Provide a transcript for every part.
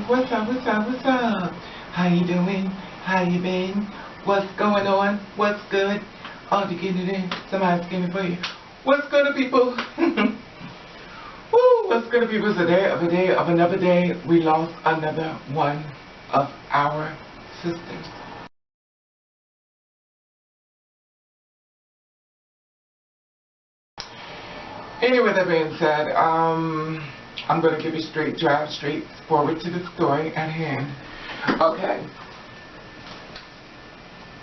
What's up, what's up, what's up? How you doing? How you been? What's going on? What's good? Oh, you getting it in? Somebody's getting it for you. What's good, people? Woo, what's good, people? It's a day of another day. We lost another one of our sisters. Anyway, that being said, I'm going to give you drive straight forward to the story at hand. Okay.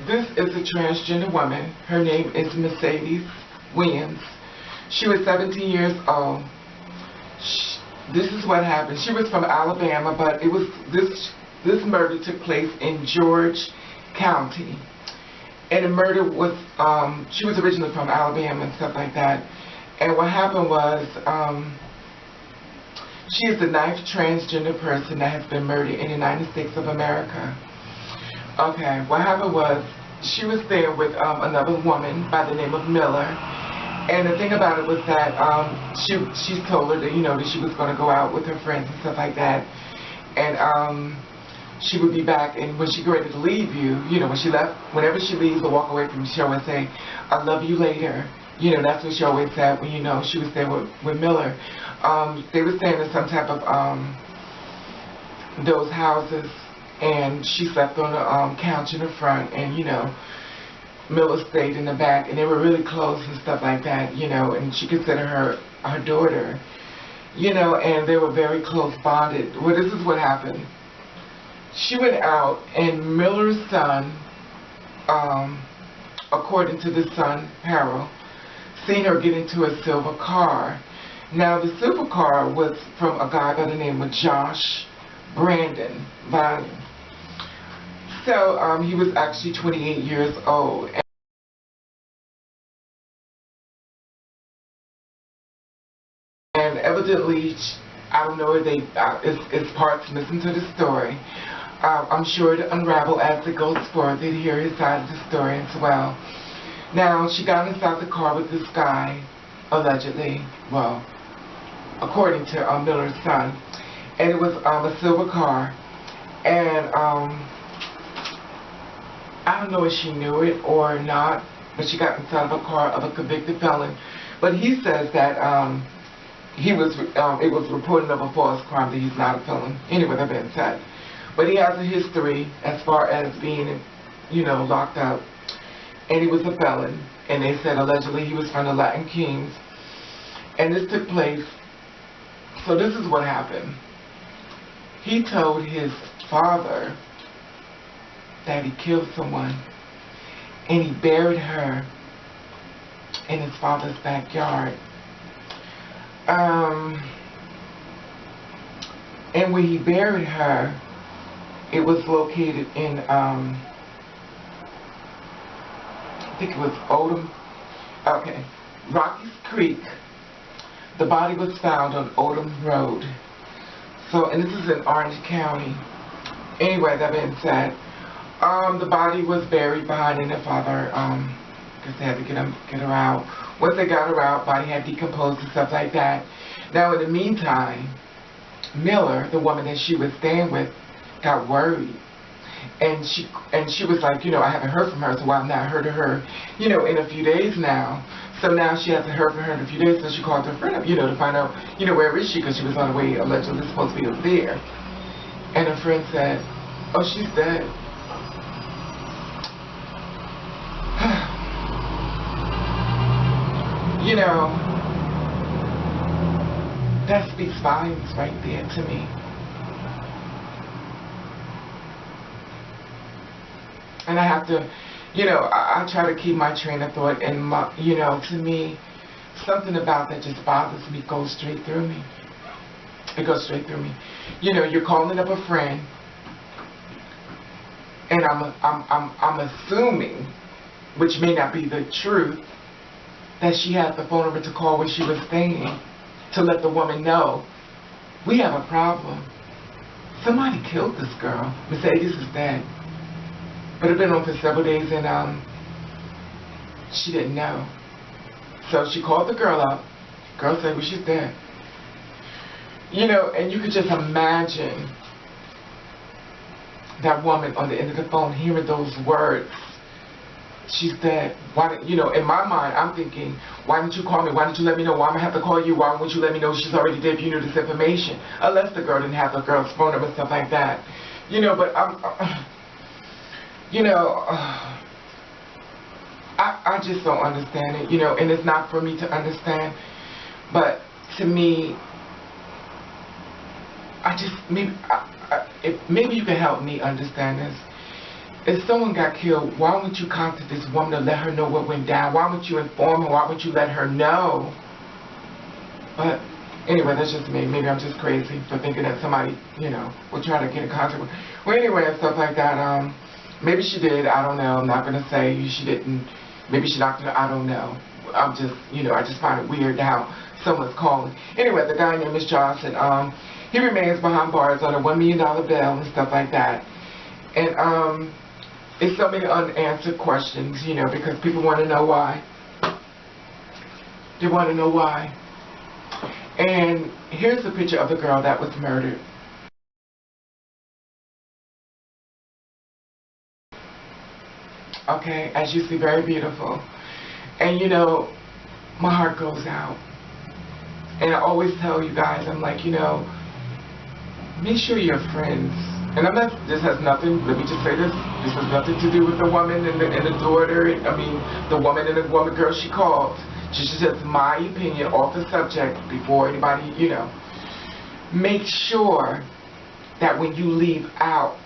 This is a transgender woman. Her name is Mercedes Williams. She was 17 years old. This is what happened. She was from Alabama, but it was this murder took place in George County. And the murder was, she was originally from Alabama and stuff like that. And what happened was, she is the 9th transgender person that has been murdered in the United States of America. Okay, what happened was, she was there with another woman by the name of Miller. And the thing about it was that she told her that, that she was going to go out with her friends and stuff like that. And she would be back, and when she got ready to leave you, when she left, whenever she leaves or walk away from you, she always say, "I love you later." That's what she always said when, she was there with Miller. They were staying in some type of, those houses, and she slept on the couch in the front, and, Miller stayed in the back, and they were really close and stuff like that, and she considered her daughter, and they were very close bonded. Well, this is what happened. She went out, and Miller's son, according to the Sun Herald, seen her get into a silver car. Now, the silver car was from a guy by the name of Josh Brandon Valley. So, he was actually 28 years old. And evidently, I don't know if it's parts missing to the story. I'm sure to unravel as it goes forward to hear his side of the story as well. Now, she got inside the car with this guy, allegedly, well, according to Miller's son, and it was a silver car, and I don't know if she knew it or not, but she got inside of a car of a convicted felon. But he says that it was reported of a false crime, that he's not a felon. Anyway, that being said, but he has a history as far as being, locked up. And he was a felon, and they said allegedly he was from the Latin Kings. And this took place, so this is what happened. He told his father that he killed someone, and he buried her in his father's backyard. And when he buried her, it was located in, I think it was Rockies Creek. The body was found on Odom Road. So, and this is in Orange County. Anyway, that being said, the body was buried behind in the father, because they had to get her out. Once they got her out, body had decomposed and stuff like that. Now, in the meantime, Miller, the woman that she was staying with, got worried. And she was like, I haven't heard from her, so I've not heard of her, in a few days now. So now she hasn't heard from her in a few days, so she called her friend up, to find out, where is she, because she was on the way, allegedly supposed to be up there. And her friend said, "Oh, she's dead." That speaks volumes right there to me. And I have to, I try to keep my train of thought, and to me, something about that just bothers me, goes straight through me. It goes straight through me. You're calling up a friend, and I'm assuming, which may not be the truth, that she had the phone number to call where she was staying, to let the woman know, we have a problem. Somebody killed this girl. Mercedes is dead. But it had been on for several days, and she didn't know. So she called the girl up. Girl said, well, she's dead. And you could just imagine that woman on the end of the phone, hearing those words, she said, why didn't, you know, in my mind, I'm thinking, why didn't you call me? Why didn't you let me know? Why am I have to call you? Why wouldn't you let me know she's already dead if you knew this information? Unless the girl didn't have the girl's phone number and stuff like that. You know, but you know, I just don't understand it, you know, and it's not for me to understand, but to me, maybe you can help me understand this. If someone got killed, why wouldn't you contact this woman to let her know what went down? Why wouldn't you inform her? Why wouldn't you let her know? But anyway, that's just me. Maybe I'm just crazy for thinking that somebody, you know, would try to get in contact with. Well, anyway, and stuff like that. Maybe she did. I don't know. I'm not gonna say she didn't. Maybe she knocked her. I don't know. I'm just, you know, I just find it weird how someone's calling. Anyway, the guy named Mr. Johnson. He remains behind bars on a $1 million bail and stuff like that. And it's so many unanswered questions, you know, because people want to know why. They want to know why. And here's a picture of the girl that was murdered. Okay, as you see, very beautiful. And you know, my heart goes out. And I always tell you guys, I'm like, you know, make sure you're friends. And I'm not, this has nothing, let me just say this has nothing to do with the woman and the daughter, I mean, the woman and the girl she called. Just my opinion off the subject before anybody, you know. Make sure that when you leave out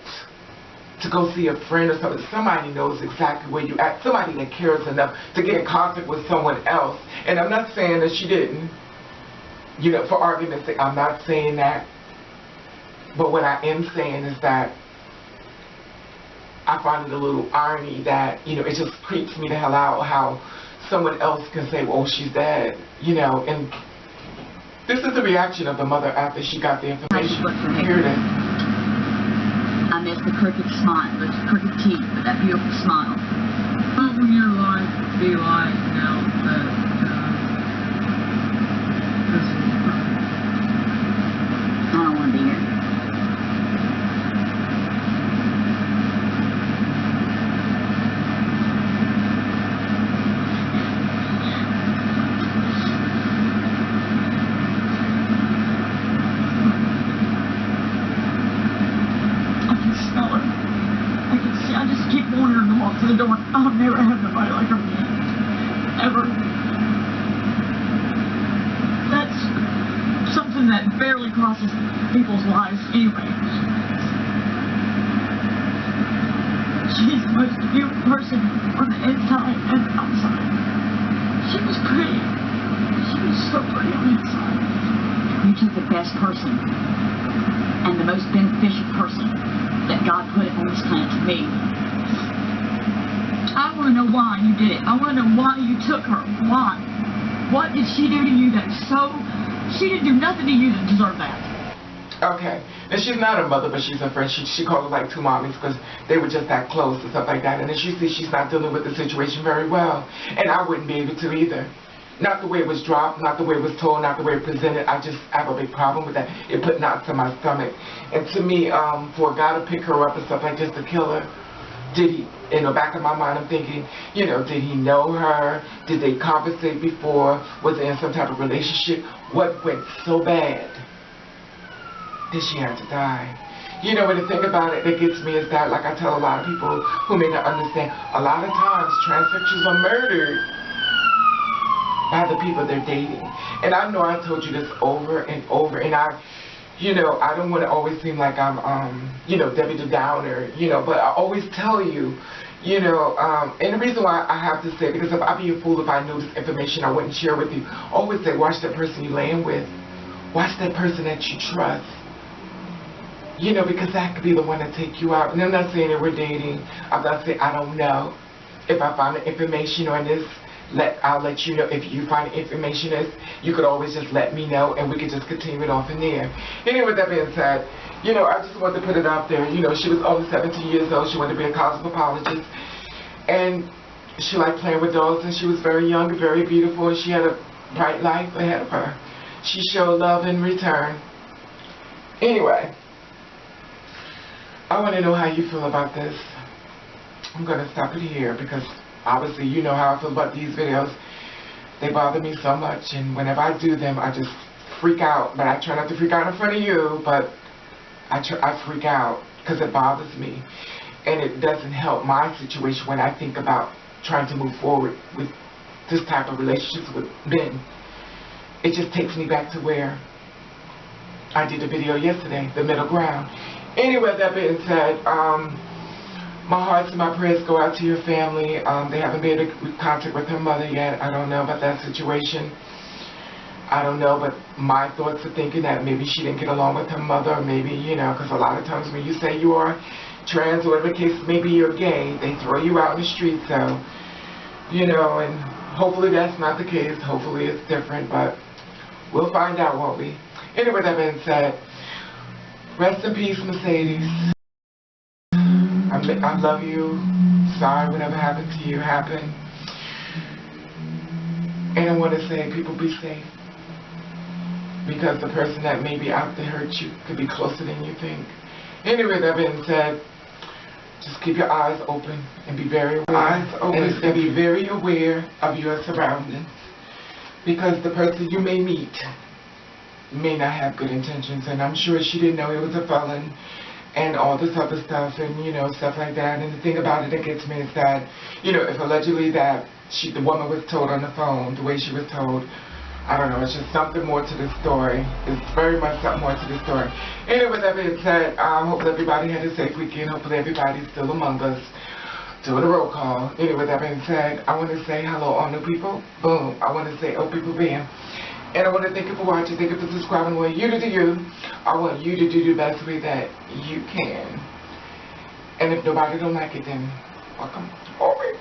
to go see a friend or something, somebody knows exactly where you at, somebody that cares enough to get in contact with someone else. And I'm not saying that she didn't, you know, for argument's sake, I'm not saying that. But what I am saying is that I find it a little irony that, you know, it just creeps me the hell out how someone else can say, well, she's dead, you know. And this is the reaction of the mother after she got the information. Here it is. I miss the crooked smile, the crooked teeth, but that beautiful smile. What will your life be like now that this is perfect? I don't want to be here. The door. I'll never have nobody like her again. Ever. That's something that barely crosses people's lives anyway. She's the most beautiful person on the inside and the outside. She was pretty. She was so pretty on the inside. You took the best person and the most beneficial person that God put on this planet to me. I want to know why you did it. I want to know why you took her. Why? What did she do to you that so... She didn't do nothing to you to deserve that. Okay. And she's not a mother, but she's a friend. She called her like two mommies because they were just that close and stuff like that. And as you see, she's not dealing with the situation very well. And I wouldn't be able to either. Not the way it was dropped, not the way it was told, not the way it presented. I just have a big problem with that. It put knots in my stomach. And to me, for a guy to pick her up and stuff like this to kill her, did he, in the back of my mind, I'm thinking, you know, did he know her? Did they conversate before? Was they in some type of relationship? What went so bad that she had to die? You know, when you think about it, that gets me is that, like I tell a lot of people who may not understand, a lot of times transsexuals are murdered by the people they're dating. And I know I told you this over and over, and you know, I don't want to always seem like I'm, you know, Debbie the Downer, you know, but I always tell you, you know, and the reason why I have to say, because if I'd be a fool if I knew this information I wouldn't share with you. Always say, watch that person you're laying with. Watch that person that you trust. You know, because that could be the one that take you out. And I'm not saying that we're dating. I'm not saying, I don't know. If I find the information on this, I'll let you know. If you find information is, you could always just let me know and we could just continue it off in there. Anyway, with that being said, you know, I just wanted to put it out there. You know, she was only 17 years old. She wanted to be a cosmetologist. And she liked playing with dolls, and she was very young and very beautiful, and she had a bright life ahead of her. She showed love in return. Anyway, I want to know how you feel about this. I'm going to stop it here because obviously you know how I feel about these videos. They bother me so much, and whenever I do them, I just freak out. But I try not to freak out in front of you, but I freak out because it bothers me. And it doesn't help my situation when I think about trying to move forward with this type of relationships with men. It just takes me back to where I did a video yesterday, the middle ground. Anyway, that being said, my hearts and my prayers go out to your family. They haven't been in contact with her mother yet. I don't know about that situation. I don't know, but my thoughts are thinking that maybe she didn't get along with her mother, or maybe, you know, because a lot of times when you say you are trans or whatever the case, maybe you're gay, they throw you out in the street, so, you know, and hopefully that's not the case. Hopefully it's different, but we'll find out, won't we? Anyway, that being said, rest in peace, Mercedes. I love you. Sorry whatever happened to you happened. And I want to say, people, be safe. Because the person that may be out to hurt you could be closer than you think. Anyway, that being said, just keep your eyes open and be very aware. And be very aware of your surroundings. Because the person you may meet may not have good intentions, and I'm sure she didn't know he was a felon and all this other stuff, and you know, stuff like that. And the thing about it that gets me is that, you know, if allegedly that the woman was told on the phone the way she was told, I don't know, it's just something more to the story. It's very much something more to the story. Anyway, that being said, hopefully everybody had a safe weekend. Hopefully everybody's still among us doing a roll call. Anyway, that being said, I want to say hello, all new people. Boom. I want to say, oh, people, bam. And I want to thank you for watching. Thank you for subscribing. I want you to do you. I want you to do the best way that you can. And if nobody don't like it, then welcome. Alright.